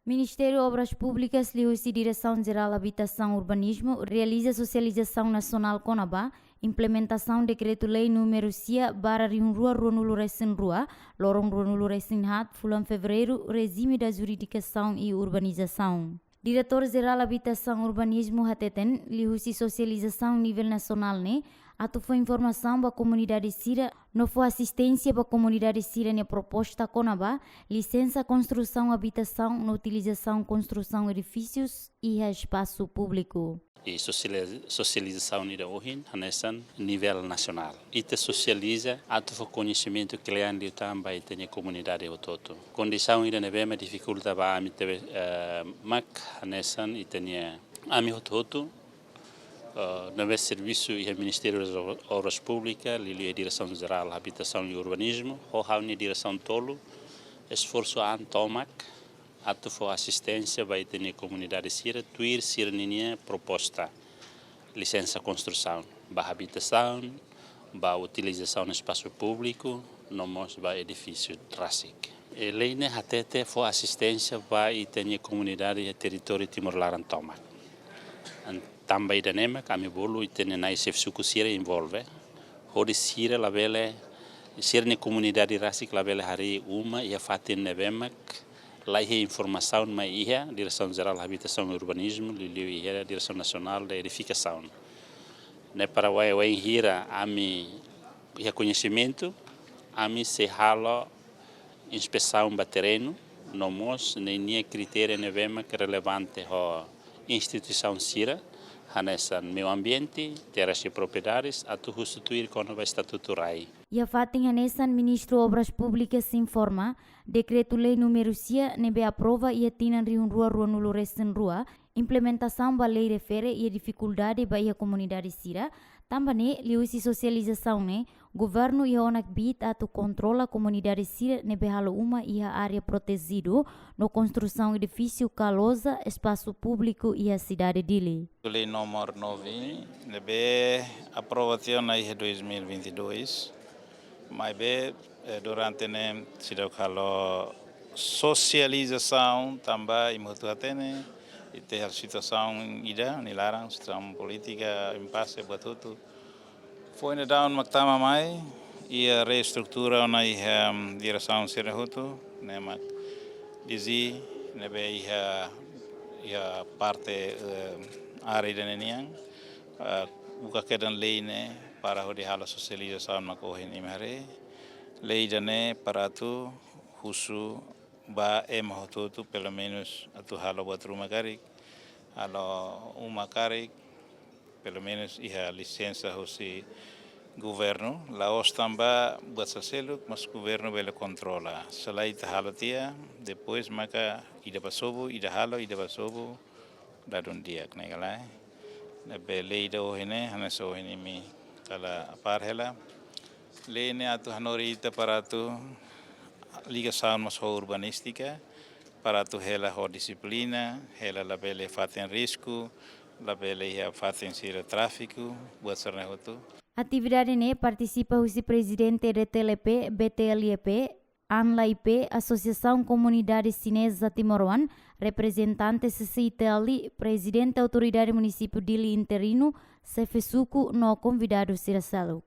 Ministério Obras Públicas, Direção Geral Habitasaun Urbanismu, Realiza Sosialisasaun Nasional Konaba, Implementasaun Dekretu Lei No /Rua, lorong 2024, bulan Fevereiro, Regime da Jurisdicação e Urbanização. Diretor Geral Habitasaun Urbanismu HTTN, Sosializasaun Nivel Nasional atu foi informação para a comunidade Sira, não foi assistência para a comunidade Sira na proposta Konaba, licença construção habitação na utilização construção edifícios e espaço público. E socialização de hoje nessa nível nacional. E te socializa atu foi conhecimento que ele anda também tem comunidade o todo. Condição ida neve uma dificuldade para amigo mak nessa e tem amigo todo. No serviço e o Ministério das Obras Públicas, a Direção Geral Habitasaun Urbanismu, a Direção Tolo, esforço a Antomac, a assistência vai ter a comunidade Sira, tuir Sirninha proposta, licença construção, para habitação, para utilização no espaço público, nomos para edifício tráfico. A lei até foi assistência para ter a comunidade e território Timor-Leste Antomac. Também da nema kami bolu itene na isef suku sira envolve hori sira la vele sira ne comunidade rasik la vele hari uma ia fatin nevemak lá informação mai ia Direção Geral Habitasaun Urbanismu liliu ia Direção Nasional da Edificação ne para o hira ami ia conhecimento ami se halo inspeção batereno nomos nem critério nevemak relevante ho instituição sira nessa meio ambiente, terras e propriedades, a tu substituir com o Estatuto RAI. E a fatem nessa Ministro Obras Públicas se informa, Dekretu Lei No nebe aprova e atinan rua nulo resten rua, implementação da lei refere e a dificuldade para a comunidade Sira, também liusi socialização governo e a onak bit atu controla a comunidade Sira nebe halo uma e a área protegido no construção edifício calosa, espaço público e a cidade dele. Lei número 9, nebe aprovação em 2022, mas durante ne sida kalau sosializasaun tambah imutu atene itu hal situação ida nilarang situação política impasse batutu foi na down maktama mai e a reestrutura na direção sirahutu nemak dizi nebe ia parte área da neniang buka kedan lei ne para hodi hala sosialisasaun makohin imare lei dane para tu husu ba mahotutu pelo menos atu halo buat rumah karik halo uma karik pelo menos ia licença hosi governo laos tamba buat saseluk mas governo bele controla selain halo tia depois maka ida pasobu ida pasobu dadun dia knegalai na bele ida ohine hanaso ohine mi kala parhela lene atu hanorita para tu ligação mas urbanística para tu hela ho disciplina hela la bele faten risco la bele ia faten sira tráfico buat sarna hotu atividade participa o presidente da TLP BTLP ANLAIP Associação Comunidade Chinesa Timor-Leste representante CCITL presidente autoridade município dili interino Sefesuku no convidado Sirasalo.